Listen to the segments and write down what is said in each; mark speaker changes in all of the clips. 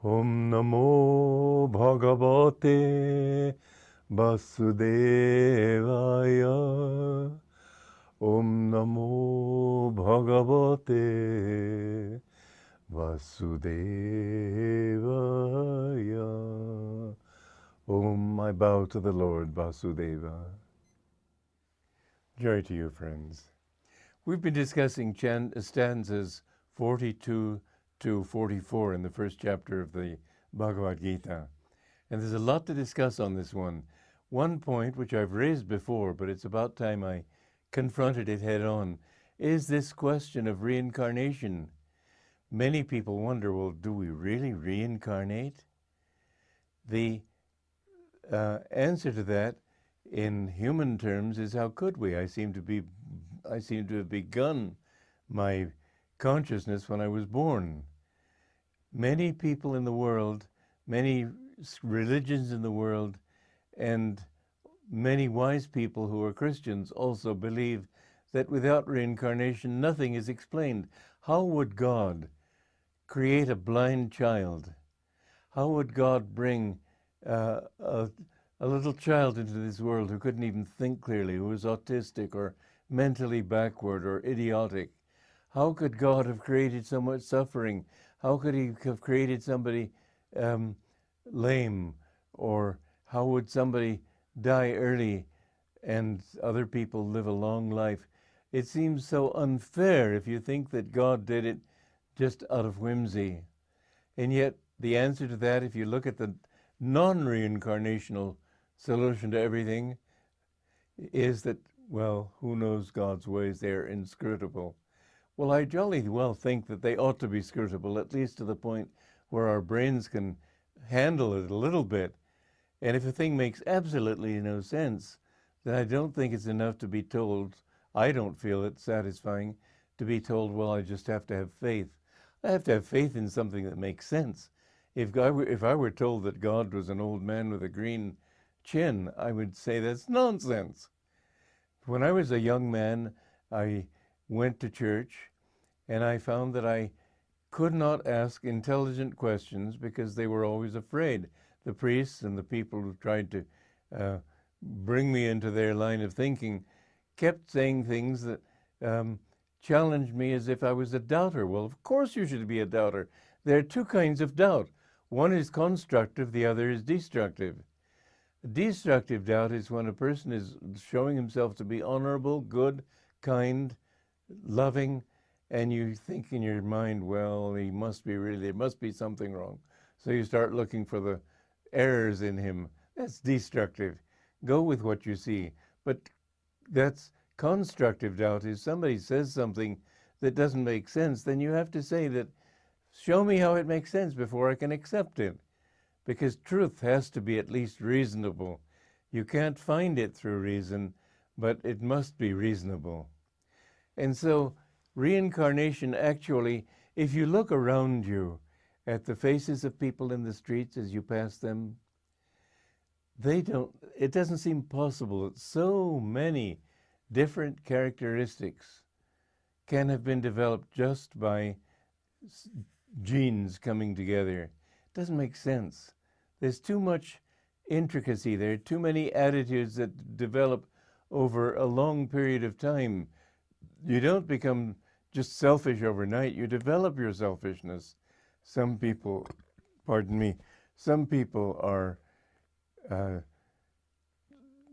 Speaker 1: Om Namo Bhagavate Vasudevaya. Om Namo Bhagavate Vasudevaya. Om, I bow to the Lord Vasudeva. Joy to you, friends. We've been discussing stanzas 42 to 44 in the first chapter of the Bhagavad Gita. And there's a lot to discuss on this one. One point, which I've raised before, but it's about time I confronted it head on, is this question of reincarnation. Many people wonder, well, do we really reincarnate? The answer to that in human terms is, how could we? I seem to have begun my consciousness when I was born. Many people in the world, many religions in the world, and many wise people who are Christians also believe that without reincarnation, nothing is explained. How would God create a blind child? How would God bring a little child into this world who couldn't even think clearly, who was autistic or mentally backward or idiotic? How could God have created so much suffering? How could he have created somebody lame? Or how would somebody die early and other people live a long life? It seems so unfair if you think that God did it just out of whimsy. And yet the answer to that, if you look at the non-reincarnational solution to everything, is that, well, who knows God's ways? They're inscrutable. Well, I jolly well think that they ought to be scrutable, at least to the point where our brains can handle it a little bit. And if a thing makes absolutely no sense, then I don't think it's enough to be told. I don't feel it satisfying to be told, well, I just have to have faith. I have to have faith in something that makes sense. If I were told that God was an old man with a green chin, I would say that's nonsense. When I was a young man, I went to church, and I found that I could not ask intelligent questions because they were always afraid. The priests and the people who tried to bring me into their line of thinking kept saying things that challenged me as if I was a doubter. Well, of course you should be a doubter. There are two kinds of doubt. One is constructive, the other is destructive. Destructive doubt is when a person is showing himself to be honorable, good, kind, loving, and you think in your mind, well, there must be something wrong. So you start looking for the errors in him. That's destructive. Go with what you see. But that's constructive doubt. If somebody says something that doesn't make sense, then you have to say that, show me how it makes sense before I can accept it. Because truth has to be at least reasonable. You can't find it through reason, but it must be reasonable. And so reincarnation, actually, if you look around you at the faces of people in the streets as you pass them, it doesn't seem possible that so many different characteristics can have been developed just by genes coming together. It doesn't make sense. There's too much intricacy. There are too many attitudes that develop over a long period of time. You don't become just selfish overnight. You develop your selfishness. Some people are,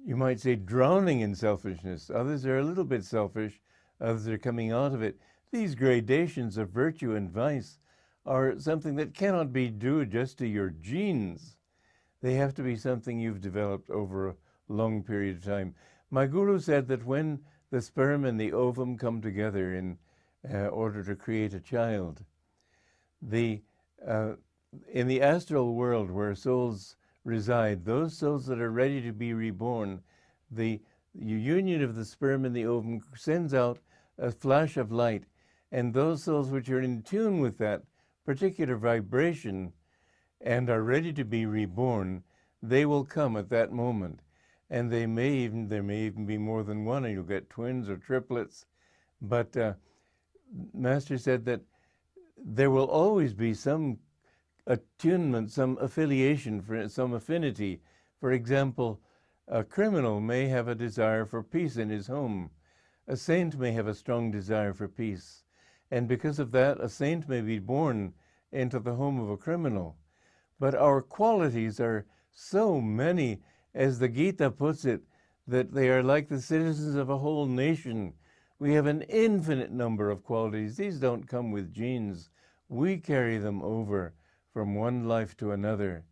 Speaker 1: you might say, drowning in selfishness. Others are a little bit selfish. Others are coming out of it. These gradations of virtue and vice are something that cannot be due just to your genes. They have to be something you've developed over a long period of time. My guru said that when the sperm and the ovum come together in order to create a child, in the astral world where souls reside, those souls that are ready to be reborn, the union of the sperm and the ovum sends out a flash of light, and those souls which are in tune with that particular vibration and are ready to be reborn, they will come at that moment. And there may even be more than one, and you'll get twins or triplets. But Master said that there will always be some attunement, some affiliation, some affinity. For example, a criminal may have a desire for peace in his home. A saint may have a strong desire for peace. And because of that, a saint may be born into the home of a criminal. But our qualities are so many, as the Gita puts it, that they are like the citizens of a whole nation. We have an infinite number of qualities. These don't come with genes. We carry them over from one life to another.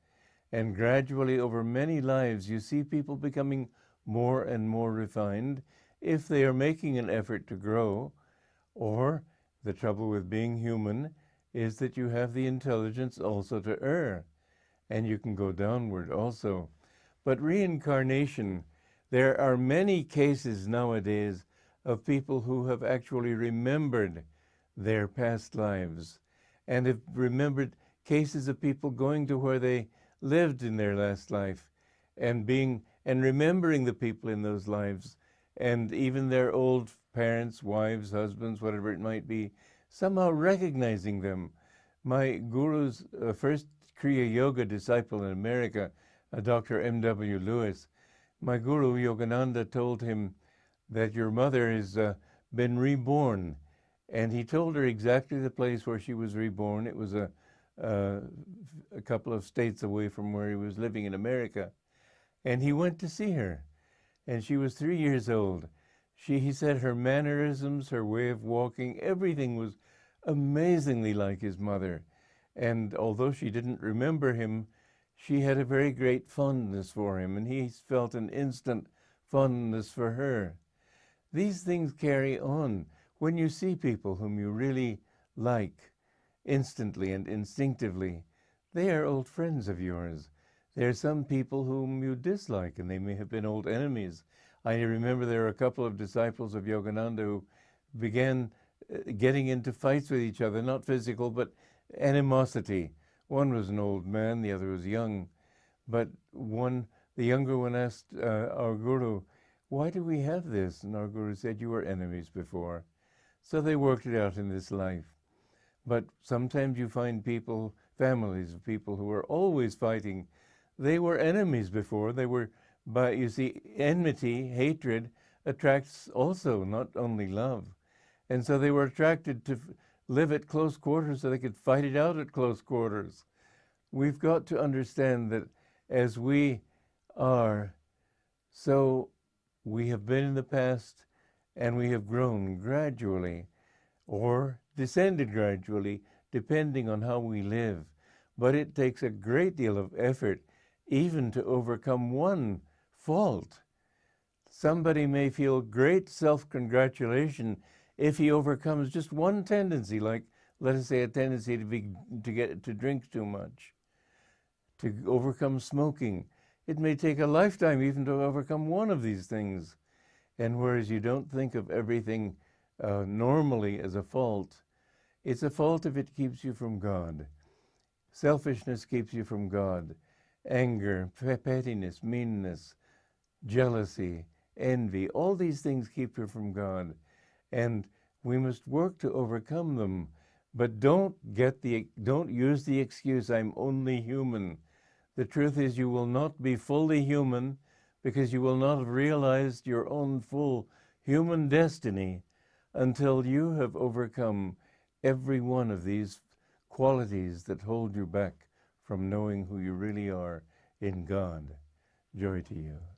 Speaker 1: And gradually, over many lives, you see people becoming more and more refined if they are making an effort to grow. Or the trouble with being human is that you have the intelligence also to err, and you can go downward also. But reincarnation, there are many cases nowadays of people who have actually remembered their past lives and have remembered cases of people going to where they lived in their last life and remembering the people in those lives, and even their old parents, wives, husbands, whatever it might be, somehow recognizing them. My guru's first Kriya Yoga disciple in America, Dr. M.W. Lewis, my guru Yogananda told him that your mother has been reborn. And he told her exactly the place where she was reborn. It was a couple of states away from where he was living in America. And he went to see her. And she was 3 years old. He said her mannerisms, her way of walking, everything was amazingly like his mother. And although she didn't remember him, she had a very great fondness for him, and he felt an instant fondness for her. These things carry on. When you see people whom you really like instantly and instinctively, they are old friends of yours. There are some people whom you dislike, and they may have been old enemies. I remember there were a couple of disciples of Yogananda who began getting into fights with each other, not physical, but animosity. One was an old man, the other was young. But the younger one asked our guru, "Why do we have this?" And our guru said, "You were enemies before." So they worked it out in this life. But sometimes you find people, families of people who are always fighting. They were enemies before. But you see, enmity, hatred, attracts also, not only love. And so they were attracted to live at close quarters so they could fight it out at close quarters. We've got to understand that as we are, so we have been in the past, and we have grown gradually or descended gradually, depending on how we live. But it takes a great deal of effort even to overcome one fault. Somebody may feel great self-congratulation if he overcomes just one tendency, like, let us say, a tendency to drink too much, to overcome smoking. It may take a lifetime even to overcome one of these things. And whereas you don't think of everything normally as a fault, it's a fault if it keeps you from God. Selfishness keeps you from God. Anger, pettiness, meanness, jealousy, envy, all these things keep you from God. And we must work to overcome them. But don't use the excuse, "I'm only human." The truth is, you will not be fully human because you will not have realized your own full human destiny until you have overcome every one of these qualities that hold you back from knowing who you really are in God. Joy to you.